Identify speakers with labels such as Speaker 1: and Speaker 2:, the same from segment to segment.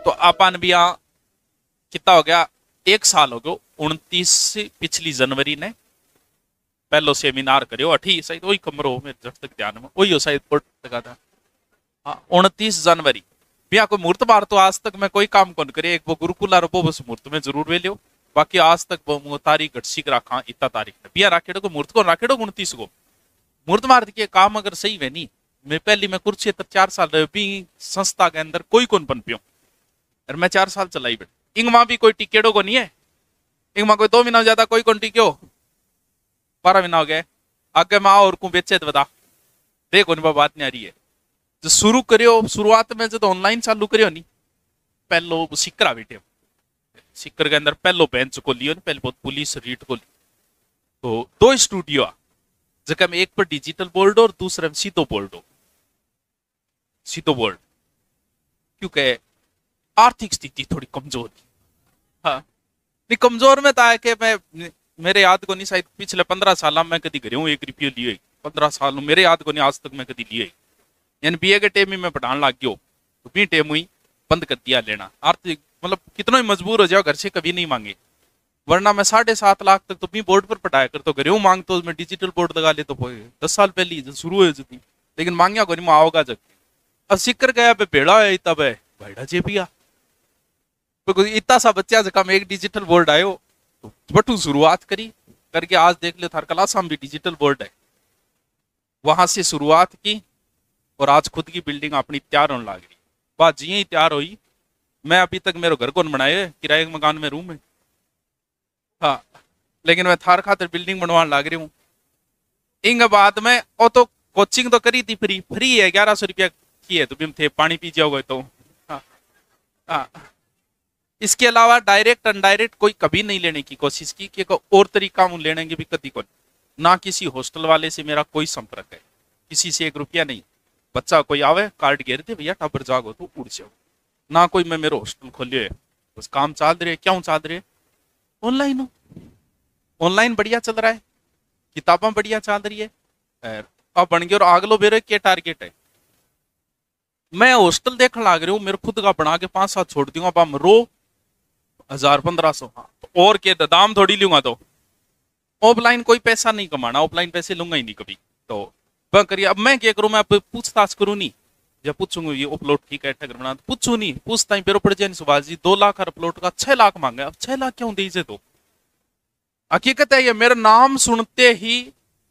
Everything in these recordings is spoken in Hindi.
Speaker 1: तो अपन भी यहाँ कितना हो गया, 1 साल हो गया। 29 पिछली जनवरी ने पहलो सेमिनार करो, अठी शायद वही कमरो मेरे जब तक ध्यान में वही हो शायद लगा था। हाँ 29 जनवरी भैया कोई मुहूर्त बार तो आज तक मैं कोई काम कौन करे। एक वो गुरुकुल और वो बस मुहूर्त में जरूर वे लियो, बाकी आज तक वो तारीख घटसीक रखा इतना तारीख भैया राखेड़ो को मुहूर्त को राखेड़ो 29 को मुहूर्त मार के काम अगर सही वे नहीं। मैं पहली मैं कुरुक्षेत्र 4 साल रहे भी संस्था के अंदर कोई कौन पन पियो और मैं 4 साल चलाई बैठ। इंग माँ भी कोई टिकेड़ो को नहीं है, इंग माँ कोई 2 महीना ज्यादा कोई कौन टिक्यो 12 महीना हो गए आगे माँ और को बेचे बता देखो नहीं बात नहीं आ रही है। जो शुरू करियो शुरुआत में जो ऑनलाइन चालू करियो नहीं पहलो सिक्करा बैठे सिक्कर के अंदर पहलो बेंच को लियो पहले बहुत पुलिस रीट को लियो तो 2 स्टूडियो जगह में एक पर डिजिटल बोर्ड और दूसरे में सीधो बोर्ड हो सीधो बोर्ड क्योंकि आर्थिक स्थिति थोड़ी कमजोर थी। हाँ नहीं कमजोर में था कि मैं मेरे याद को नहीं शायद पिछले 15 साल में कभी घर हूँ 1 रुपये लिए 15 साल मेरे याद को नहीं आज तक मैं कभी लिए यानी बीए के टेम ही मैं पढ़ाने लग गयो तो भी टेम हुई बंद कर दिया लेना। आर्थिक मतलब कितना ही मजबूर हो जाओ घर से कभी नहीं मांगे, वरना मैं 7.5 लाख तक तो भी बोर्ड पर पढ़ाया कर तो घर मांग तो मैं डिजिटल बोर्ड लगा ले तो 10 साल पहले जब शुरू हुए थी लेकिन मांगिया को नहीं आओगा जब अब सिक्कर गया भेड़ा है तब है भाईडा जे पिया तो इतना सा बच्चा जब एक डिजिटल बोर्ड आयो तो बटू शुरुआत करी करके आज देख लो थार क्लास हम भी डिजिटल बोर्ड है वहां से शुरुआत की और आज खुद की बिल्डिंग अपनी तैयार होने लग रही। बात जी ही तैयार हुई मैं अभी तक मेरे घर को बनाए किराए के मकान में रूम है। हाँ लेकिन मैं थार खातर बिल्डिंग बनवाने लग रही हूँ। इंग बाद में ओ तो कोचिंग तो करी थी फ्री है 1100 रुपया की है तो भी थे पानी पी जाओगे तो। हाँ हाँ इसके अलावा डायरेक्ट अनडायरेक्ट कोई कभी नहीं लेने की कोशिश की कि और तरीका हूँ लेने की भी कभी को ना किसी हॉस्टल वाले से मेरा कोई संपर्क है किसी से 1 रुपया नहीं। बच्चा कोई आवे कार्ड घेर दे भैया टाबर जागो तो उड़ जाओ ना कोई मैं मेरा हॉस्टल खोलियो है बस काम चल रहे क्यों चल रहे ऑनलाइन हो ऑनलाइन बढ़िया चल रहा है किताबें बढ़िया चल रही है अब बन गए और आगलो बेरे क्या टारगेट है मैं हॉस्टल देखने लग रही हूँ मेरे खुद का बना के 5-7 छोड़ दूंगा अब रो 1000-1500 हाँ तो और के दाम थोड़ी लूंगा तो ऑफलाइन कोई पैसा नहीं कमाना ऑफलाइन पैसे लूंगा ही नहीं कभी तो करिए। अब मैं क्या करूँ मैं पूछताछ करूँ नहीं जब पूछूंगा ये अपलोड ठीक है ठगर बना तो पूछू नहीं पूछता ही पेरो पड़ जाए सुभाष जी 2 लाख अपलोड का 6 लाख मांगे अब 6 लाख क्यों दीजिए तो हकीकत है ये मेरा नाम सुनते ही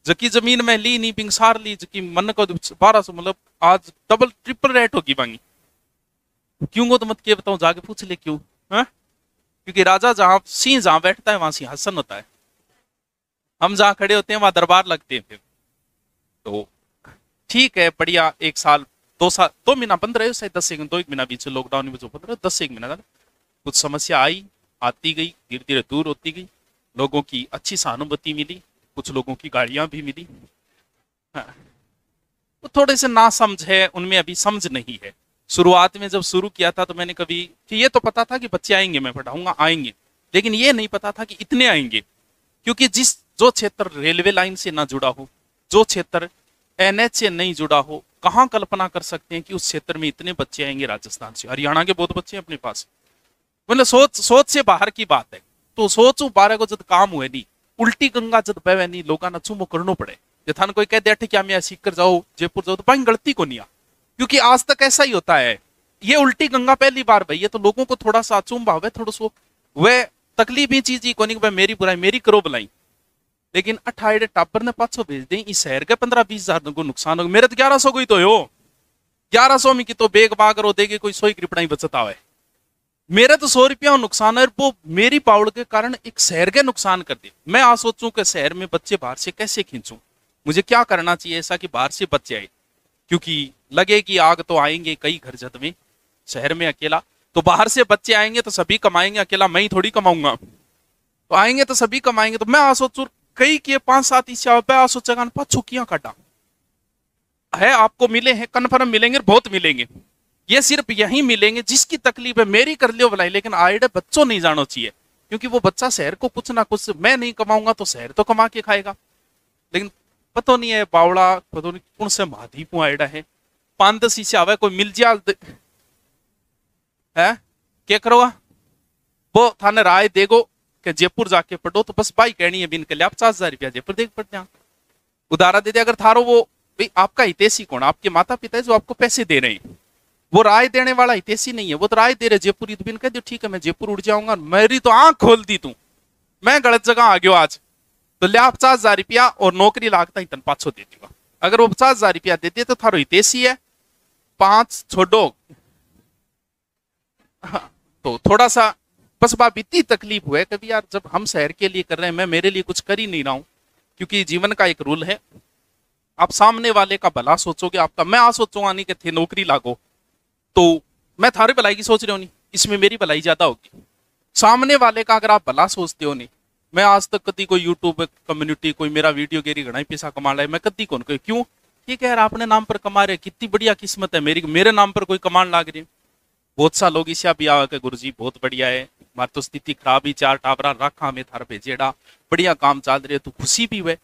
Speaker 1: जकी जमीन में ली नहीं पिंगसार ली जकी मन को 1200 मतलब आज डबल ट्रिपल रेट होगी मांगी क्यों को तो मत के बताऊं जाके पूछ ले क्यों है क्योंकि राजा जहां सिंह जहां बैठता है वहां सिंहासन होता है हम जहां खड़े होते हैं वहां दरबार लगते हैं फिर तो ठीक है बढ़िया 1 साल 2 साल 2 महीना बंद रहे शायद 10 महीना बीच लॉकडाउन में जो 10 महीना कुछ समस्या आई आती गई धीरे धीरे दूर होती गई लोगों की अच्छी सहानुभूति मिली कुछ लोगों की गाड़ियां भी मिली। हाँ। तो थोड़े से ना समझ है उनमें अभी समझ नहीं है। शुरुआत में जब शुरू किया था तो मैंने कभी कि ये तो पता था कि बच्चे आएंगे मैं पढ़ाऊंगा आएंगे लेकिन ये नहीं पता था कि इतने आएंगे क्योंकि जो क्षेत्र रेलवे लाइन से ना जुड़ा हो जो क्षेत्र एनएच से नहीं जुड़ा हो कहाँ कल्पना कर सकते हैं कि उस क्षेत्र में इतने बच्चे आएंगे राजस्थान से हरियाणा के बहुत बच्चे हैं अपने पास मतलब सोच से बाहर की बात है। तो सोचू बारह को जब काम हुए नहीं उल्टी गंगा जब बहवे नहीं लोगों ने चुमो करनो पड़े थान कोई कह दे क्या मैं सीकर जाओ जयपुर जाओ तो भाई गलती को नहीं आ क्योंकि आज तक ऐसा ही होता है। ये उल्टी गंगा पहली बार भाई है तो लोगों को थोड़ा सा चुम भावे थोड़ा सो वह तकलीफ ही चीज ही को नहीं मेरी बुराई मेरी करो बुलाई लेकिन 28 टापर ने 500 भेज दें इस शहर के 15-20 हजार को नुकसान होगा मेरे तो 1100 को ही तो हो 1100 में की तो बेग बाग रो देगी कोई 100 कृपड़ा ही बचता हुआ है मेरे तो 100 रुपया नुकसान है वो मेरी पावड़ के कारण एक शहर के नुकसान कर दे। मैं आ सोचूं कि शहर में बच्चे बाहर से कैसे खींचूं मुझे क्या करना चाहिए ऐसा कि बाहर से बच्चे आए क्योंकि लगे कि आग तो आएंगे कई घर जद में शहर में अकेला तो बाहर से बच्चे आएंगे तो सभी कमाएंगे अकेला मैं ही थोड़ी कमाऊंगा तो आएंगे तो सभी कमाएंगे तो मैं आ सोचूं कई के 5-7 इस सोचेगा छुकियां काटा है आपको मिले हैं कन्फर्म मिलेंगे बहुत मिलेंगे ये सिर्फ यही मिलेंगे जिसकी तकलीफ है मेरी कर लियो भलाई लेकिन आइडिया बच्चों नहीं जानो चाहिए क्योंकि वो बच्चा शहर को कुछ ना कुछ मैं नहीं कमाऊंगा तो शहर तो कमा के खाएगा लेकिन पता नहीं है बावड़ा पता नहीं कौन से महादीप आइडिया है 5-10 शीशे आवे कोई मिल जा है क्या करोगा? वो थाने राय देगो कि जयपुर जाके पढ़ो, तो बस भाई कहनी है बिन के लिए 50,000 रुपया जयपुर देख पढ़ते। उदाहरण दे दे, अगर थारो वो भाई आपका हितैषी कौन? आपके माता पिता है जो आपको पैसे दे रहे हैं, वो राय देने वाला हितैषी नहीं है, वो तो राय दे रहे जयपुर। तो बिन कह दो ठीक है मैं जयपुर उड़ जाऊंगा, मेरी तो आंख खोल दी तू, मैं गलत जगह आ गयो आज, तो लिया 50,000 रुपया और नौकरी लागता ही तन 500 दे दूंगा। अगर वो 50,000 रुपया देते तो थारो हितैषी है, 5 छोड़ो। हाँ, तो थोड़ा सा बस बात इतनी तकलीफ हुआ है कभी यार, जब हम शहर के लिए कर रहे हैं, मैं मेरे लिए कुछ कर ही नहीं रहा हूं, क्योंकि जीवन का एक रूल है, आप सामने वाले का भला सोचोगे, आपका मैं आ सोचूंगा नहीं कि थे नौकरी लागो, तो मैं थारे भलाई की सोच रही हूँ नहीं, इसमें मेरी भलाई ज्यादा होगी। सामने वाले का अगर आप भला सोचते हो नहीं, मैं आज तक कभी कोई यूट्यूब कम्युनिटी कोई मेरा वीडियो गेरी घना ही पैसा कमा रहा है, मैं कभी कौन कोई क्यों, ठीक है यार अपने नाम पर कमा रहे, कितनी बढ़िया किस्मत है मेरी, मेरे नाम पर कोई कमान लाग रही है। बहुत सा लोग इसे भी आवा के गुरु जी बहुत बढ़िया है, हमारी तो स्थिति खराब ही, 4 टावरा रखा हमें थार भेजेड़ा, बढ़िया काम चल रहे, तू खुशी भी हुए।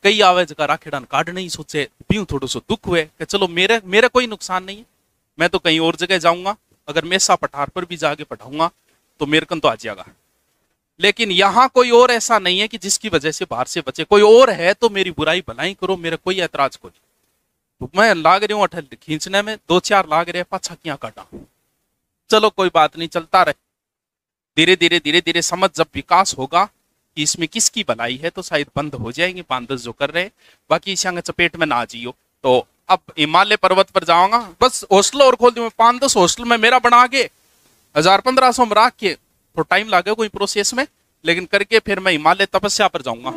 Speaker 1: कई आवे जगह राखेड़ा काट नहीं सोचे भी थोड़ा सा दुख हुए कि चलो मेरे कोई नुकसान नहीं है, मैं तो कहीं और जगह जाऊंगा, अगर मेसा पठार पर भी जाके पढ़ाऊंगा तो मेरे कन तो आ जाएगा। लेकिन यहाँ कोई और ऐसा नहीं है कि जिसकी वजह से बाहर से बचे, कोई और है तो मेरी बुराई भलाई करो, मेरा कोई ऐतराज को नहीं। तो मैं लाग रही हूँ अठल खींचने में, 2-4 लाग रहे पाछा किया काटा, चलो कोई बात नहीं, चलता रहे। धीरे धीरे समझ जब विकास होगा कि इसमें किसकी भलाई है, तो शायद बंद हो जाएंगे 5-10 जो कर रहे हैं, बाकी इस चपेट में ना जियो। तो अब हिमालय पर्वत पर जाऊंगा, बस हॉस्टल और खोल दूं, 5-10 हॉस्टल में मेरा बना के 1000-1500 में रख के, तो टाइम लगे कोई प्रोसेस में, लेकिन करके फिर मैं हिमालय तपस्या पर जाऊंगा।